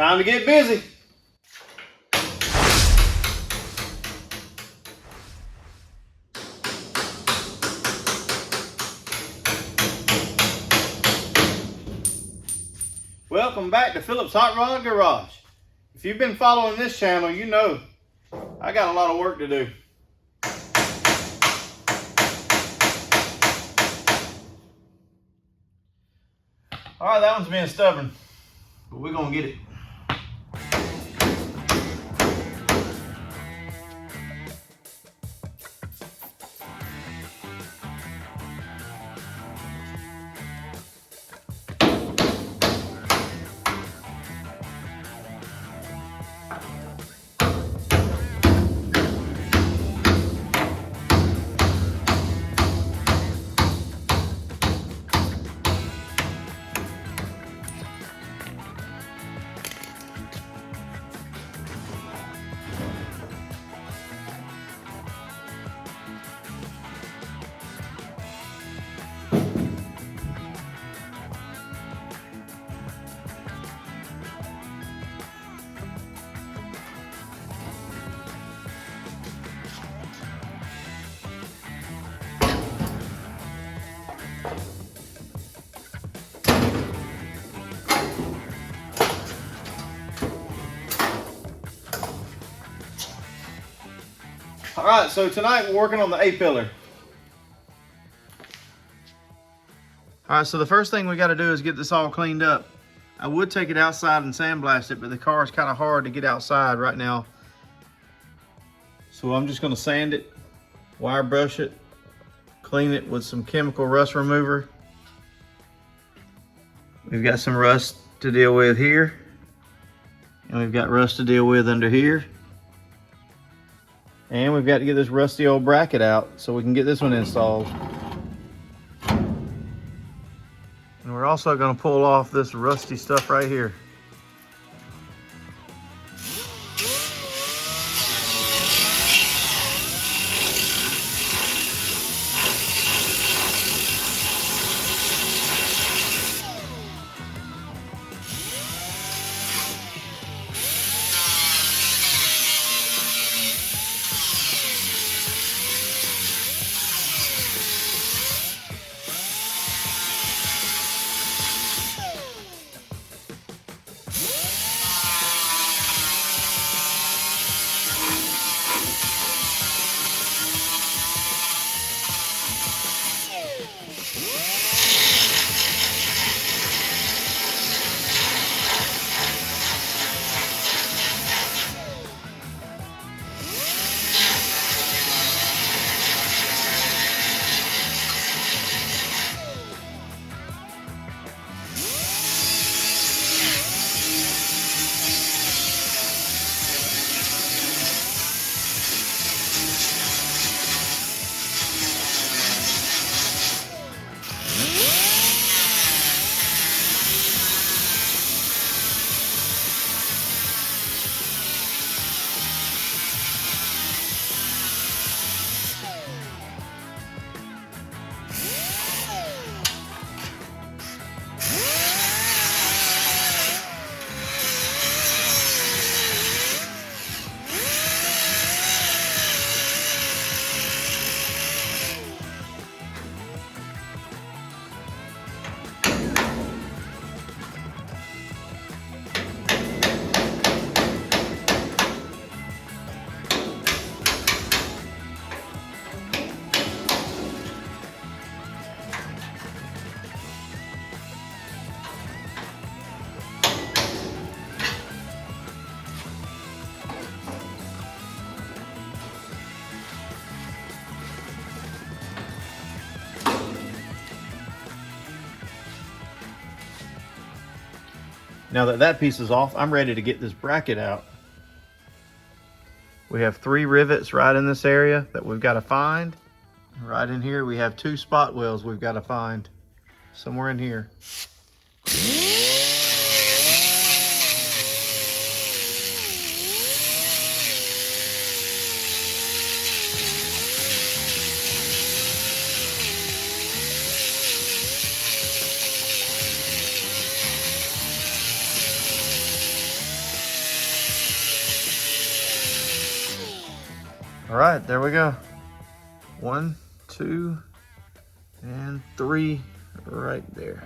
Time to get busy. Welcome back to Philip's Hot Rod Garage. If you've been following this channel, you know I got a lot of work to do. All right, that one's being stubborn, but we're gonna get it. All right, so tonight we're working on the A-pillar. All right, so the first thing we got to do is get this all cleaned up. I would take it outside and sandblast it, but the car is kind of hard to get outside right now. So I'm just going to sand it, wire brush it, clean it with some chemical rust remover. We've got some rust to deal with here, and we've got rust to deal with under here. And we've got to get this rusty old bracket out so we can get this one installed. And we're also going to pull off this rusty stuff right here. Now that that piece is off, I'm ready to get this bracket out. We have 3 rivets right in this area that we've got to find. Right in here, we have 2 spot welds we've got to find somewhere in here. All right, there we go. 1, 2, and 3 right there.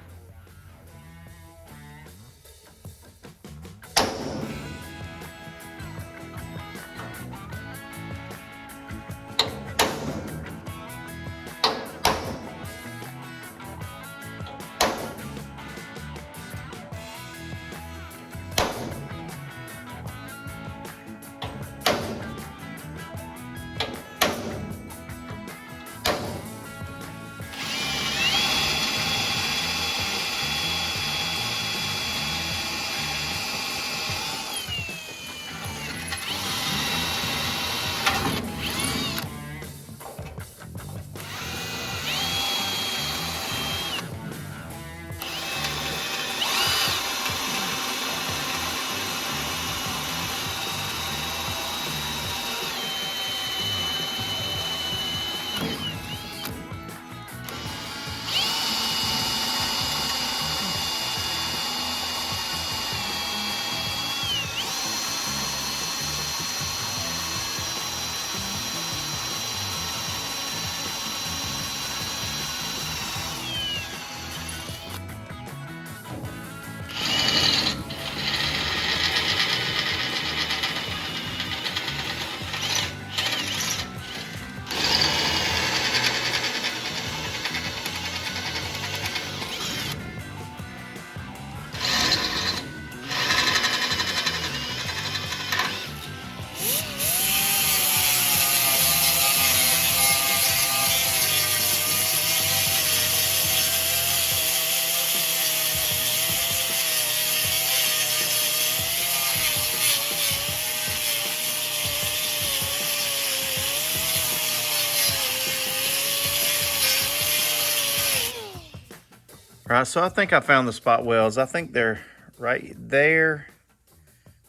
All right, so I think I found the spot welds. I think they're right there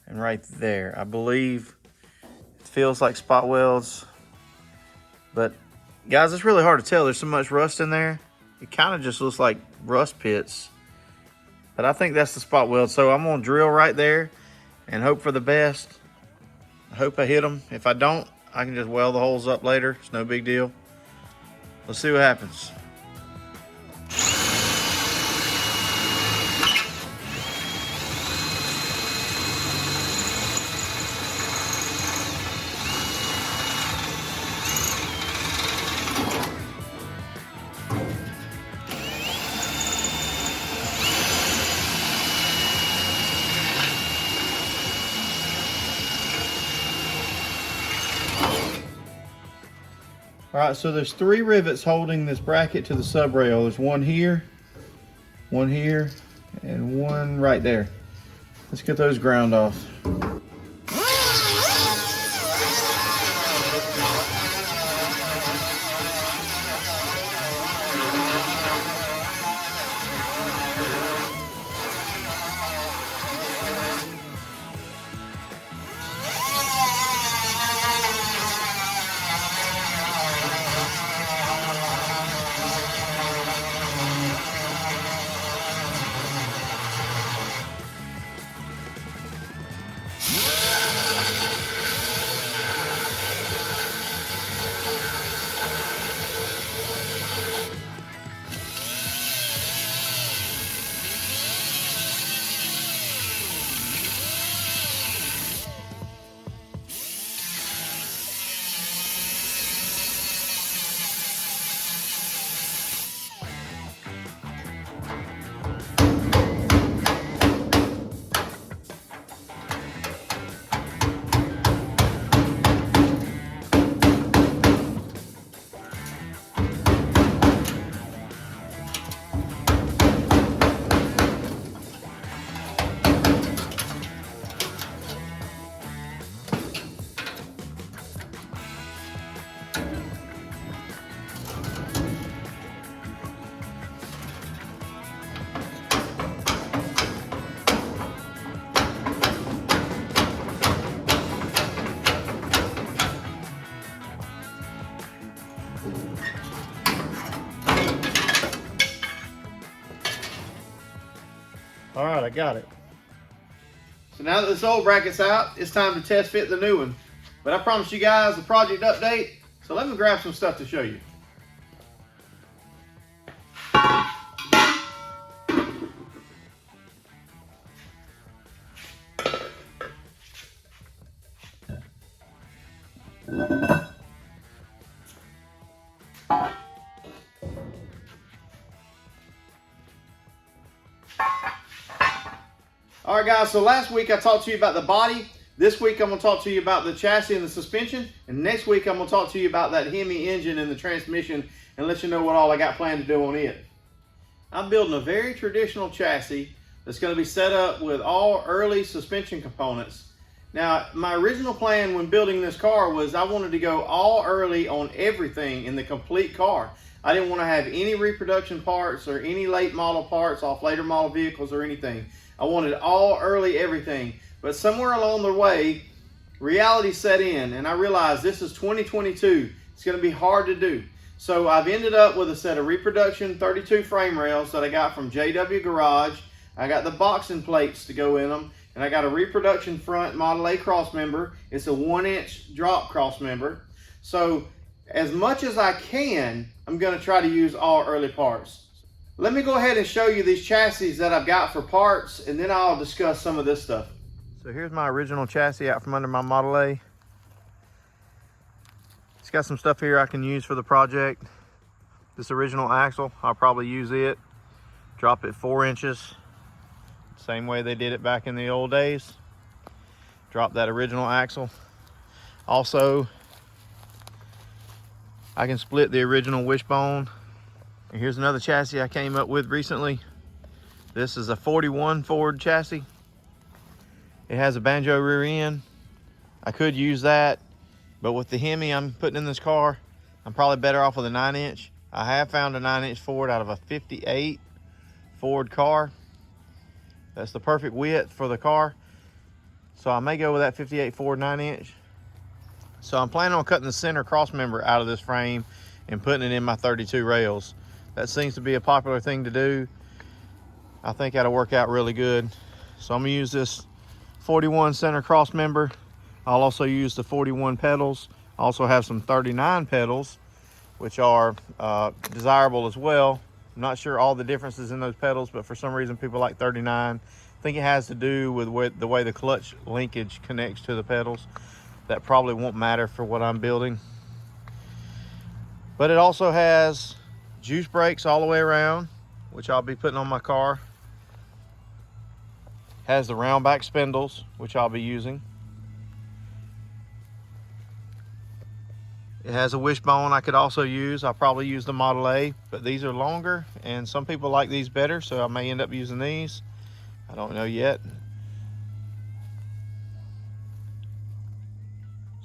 and right there. I believe it feels like spot welds, but guys, it's really hard to tell. There's so much rust in there. It kind of just looks like rust pits, but I think that's the spot weld. So I'm gonna drill right there and hope for the best. I hope I hit them. If I don't, I can just weld the holes up later. It's no big deal. Let's see what happens. All right, so there's 3 rivets holding this bracket to the sub rail. There's one here, and one right there. Let's get those ground off. All right, I got it. So now that this old bracket's out, it's time to test fit the new one. But I promised you guys a project update, so let me grab some stuff to show you. All right, guys, so last week I talked to you about the body. This week I'm going to talk to you about the chassis and the suspension. And next week I'm going to talk to you about that Hemi engine and the transmission and let you know what all I got planned to do on it. I'm building a very traditional chassis that's going to be set up with all early suspension components. Now, my original plan when building this car was I wanted to go all early on everything in the complete car. I didn't want to have any reproduction parts or any late model parts off later model vehicles or anything. I wanted all early everything. But somewhere along the way, reality set in and I realized this is 2022. It's going to be hard to do. So I've ended up with a set of reproduction 32 frame rails that I got from JW Garage. I got the boxing plates to go in them, and I got a reproduction front Model A cross member. It's a 1-inch drop cross member. So as much as I can, I'm going to try to use all early parts. Let me go ahead and show you these chassis that I've got for parts, and then I'll discuss some of this stuff. So here's my original chassis out from under my Model A. It's got some stuff here I can use for the project. This original axle, I'll probably use it. Drop it 4 inches. Same way they did it back in the old days. Drop that original axle. Also, I can split the original wishbone. And here's another chassis I came up with recently. This is a 41 Ford chassis. It has a banjo rear end. I could use that, but with the Hemi I'm putting in this car, I'm probably better off with a 9-inch. I have found a 9-inch Ford out of a 58 Ford car. That's the perfect width for the car. So I may go with that 58 Ford 9-inch. So I'm planning on cutting the center cross member out of this frame and putting it in my 32 rails. That seems to be a popular thing to do. I think that'll work out really good. So I'm gonna use this 41 center cross member. I'll also use the 41 pedals. I also have some 39 pedals, which are desirable as well. I'm not sure all the differences in those pedals, but for some reason people like 39. I think it has to do with the way the clutch linkage connects to the pedals. That probably won't matter for what I'm building. But it also has juice brakes all the way around, which I'll be putting on my car. Has the round back spindles, which I'll be using. It has a wishbone I could also use. I'll probably use the Model A, but these are longer and some people like these better, so I may end up using these. I don't know yet.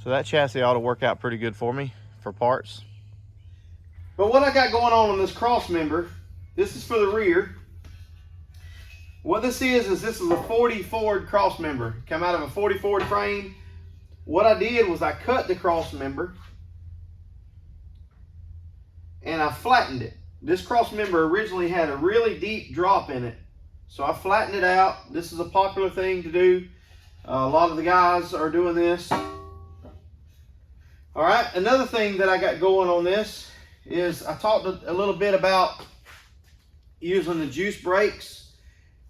So that chassis ought to work out pretty good for me for parts. But what I got going on this cross member, this is for the rear. What this is this is a 40 Ford cross member. Come out of a 40 Ford frame. What I did was I cut the cross member and I flattened it. This cross member originally had a really deep drop in it. So I flattened it out. This is a popular thing to do. A lot of the guys are doing this. All right, another thing that I got going on this is I talked a little bit about using the juice brakes.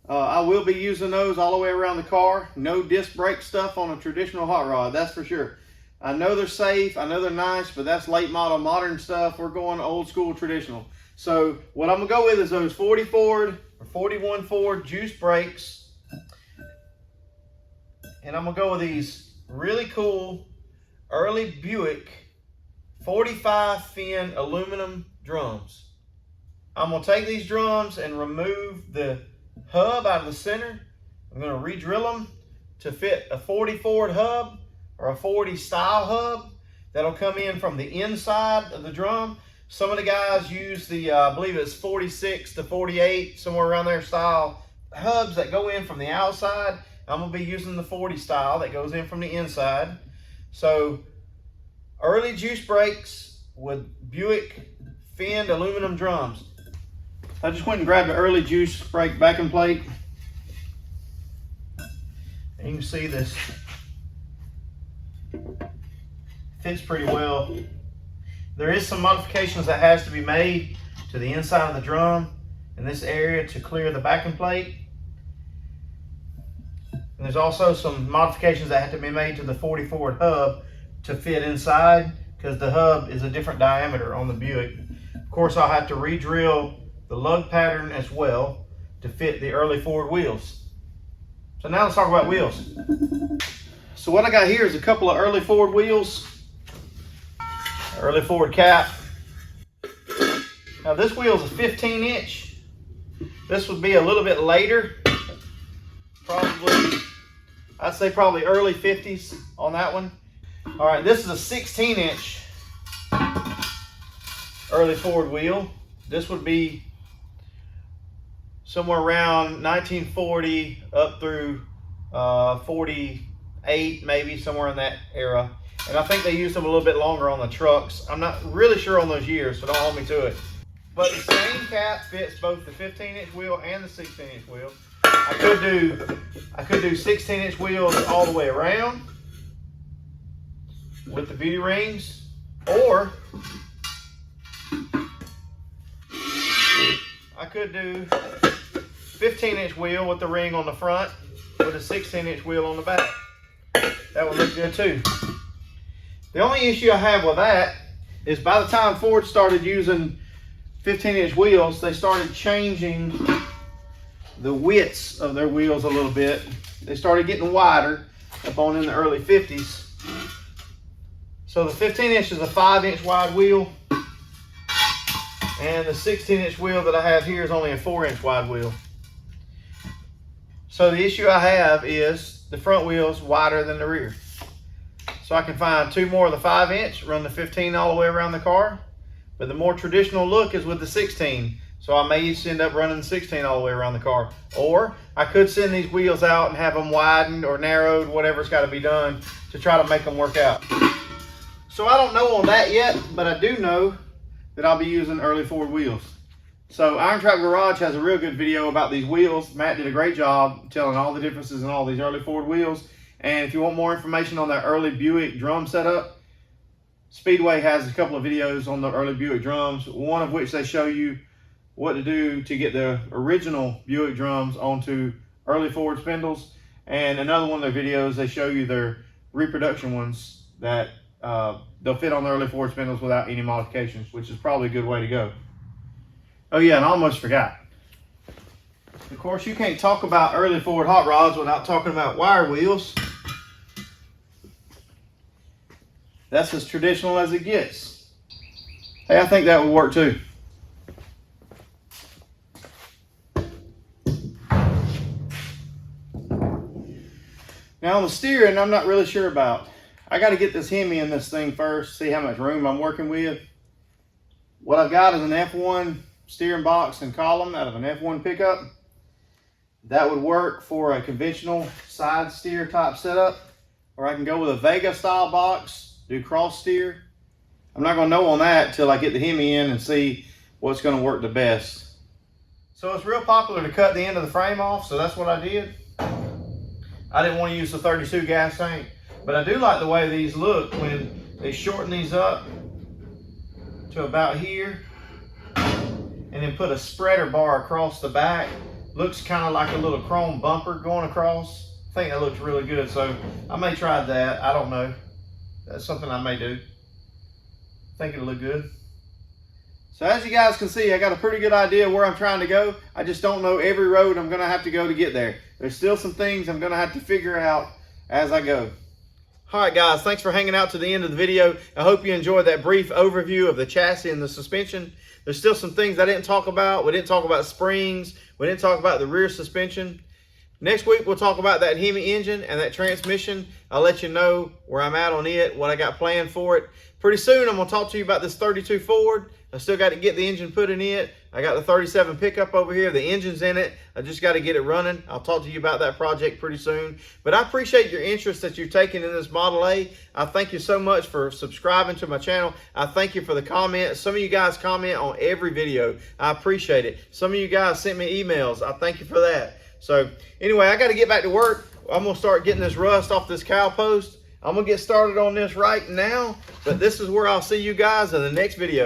I will be using those all the way around the car. No disc brake stuff on a traditional hot rod, that's for sure. I know they're safe, I know they're nice, but that's late model modern stuff. We're going old school traditional. So what I'm gonna go with is those 40 Ford or 41 Ford juice brakes. And I'm gonna go with these really cool early Buick 45 fin aluminum drums. I'm gonna take these drums and remove the hub out of the center. I'm gonna re-drill them to fit a 40 Ford hub or a 40 style hub that'll come in from the inside of the drum. Some of the guys use the, I believe it's 46 to 48, somewhere around there style hubs that go in from the outside. I'm gonna be using the 40 style that goes in from the inside. So early juice brakes with Buick finned aluminum drums. I just went and grabbed an early juice brake backing plate. And you can see this Fits pretty well. There is some modifications that has to be made to the inside of the drum in this area to clear the backing plate. And there's also some modifications that have to be made to the 40 forward hub to fit inside, because the hub is a different diameter on the Buick. Of course, I'll have to re-drill the lug pattern as well to fit the early forward wheels. So now let's talk about wheels. So what I got here is a couple of early forward wheels, early forward cap. Now this wheel is a 15-inch. This would be a little bit later, probably, I'd say probably early 50s on that one. All right, this is a 16-inch early forward wheel. This would be somewhere around 1940 up through 48, maybe somewhere in that era. And I think they used them a little bit longer on the trucks. I'm not really sure on those years, so don't hold me to it. But the same cap fits both the 15-inch wheel and the 16-inch wheel. I could do 16-inch wheels all the way around with the beauty rings, or I could do 15-inch wheel with the ring on the front with a 16-inch wheel on the back. That would look good too. The only issue I have with that is by the time Ford started using 15-inch wheels, they started changing the widths of their wheels a little bit. They started getting wider up on in the early 50s. So the 15-inch is a 5-inch wide wheel, and the 16-inch wheel that I have here is only a 4-inch wide wheel. So the issue I have is the front wheel's wider than the rear. So I can find two more of the 5-inch, run the 15 all the way around the car. But the more traditional look is with the 16. So I may just end up running the 16 all the way around the car. Or I could send these wheels out and have them widened or narrowed, whatever's got to be done to try to make them work out. So I don't know on that yet, but I do know that I'll be using early forward wheels. So Iron Trap Garage has a real good video about these wheels. Matt did a great job telling all the differences in all these early forward wheels. And if you want more information on that early Buick drum setup, Speedway has a couple of videos on the early Buick drums, one of which they show you what to do to get the original Buick drums onto early forward spindles. And another one of their videos, they show you their reproduction ones that they'll fit on the early forward spindles without any modifications, which is probably a good way to go. Oh yeah, and I almost forgot. Of course, you can't talk about early forward hot rods without talking about wire wheels. That's as traditional as it gets. Hey, I think that would work too. Now on the steering, I'm not really sure about. I got to get this Hemi in this thing first, see how much room I'm working with. What I've got is an F1 steering box and column out of an F1 pickup. That would work for a conventional side steer type setup, or I can go with a Vega style box, do cross steer. I'm not going to know on that till I get the Hemi in and see what's going to work the best. So it's real popular to cut the end of the frame off, so that's what I did. I didn't want to use the 32 gas tank, but I do like the way these look when they shorten these up to about here and then put a spreader bar across the back. Looks kind of like a little chrome bumper going across. I think that looks really good, so I may try that. I don't know. That's something I may do. I think it'll look good. So as you guys can see, I got a pretty good idea where I'm trying to go. I just don't know every road I'm going to have to go to get there. There's still some things I'm going to have to figure out as I go. All right, guys, thanks for hanging out to the end of the video. I hope you enjoyed that brief overview of the chassis and the suspension. There's still some things I didn't talk about. We didn't talk about springs. We didn't talk about the rear suspension. Next week, we'll talk about that Hemi engine and that transmission. I'll let you know where I'm at on it, what I got planned for it. Pretty soon, I'm going to talk to you about this 32 Ford. I still got to get the engine put in it. I got the 37 pickup over here. The engine's in it. I just got to get it running. I'll talk to you about that project pretty soon. But I appreciate your interest that you're taking in this Model A. I thank you so much for subscribing to my channel. I thank you for the comments. Some of you guys comment on every video. I appreciate it. Some of you guys sent me emails. I thank you for that. So anyway, I got to get back to work. I'm going to start getting this rust off this cowl post. I'm gonna get started on this right now, but this is where I'll see you guys in the next video.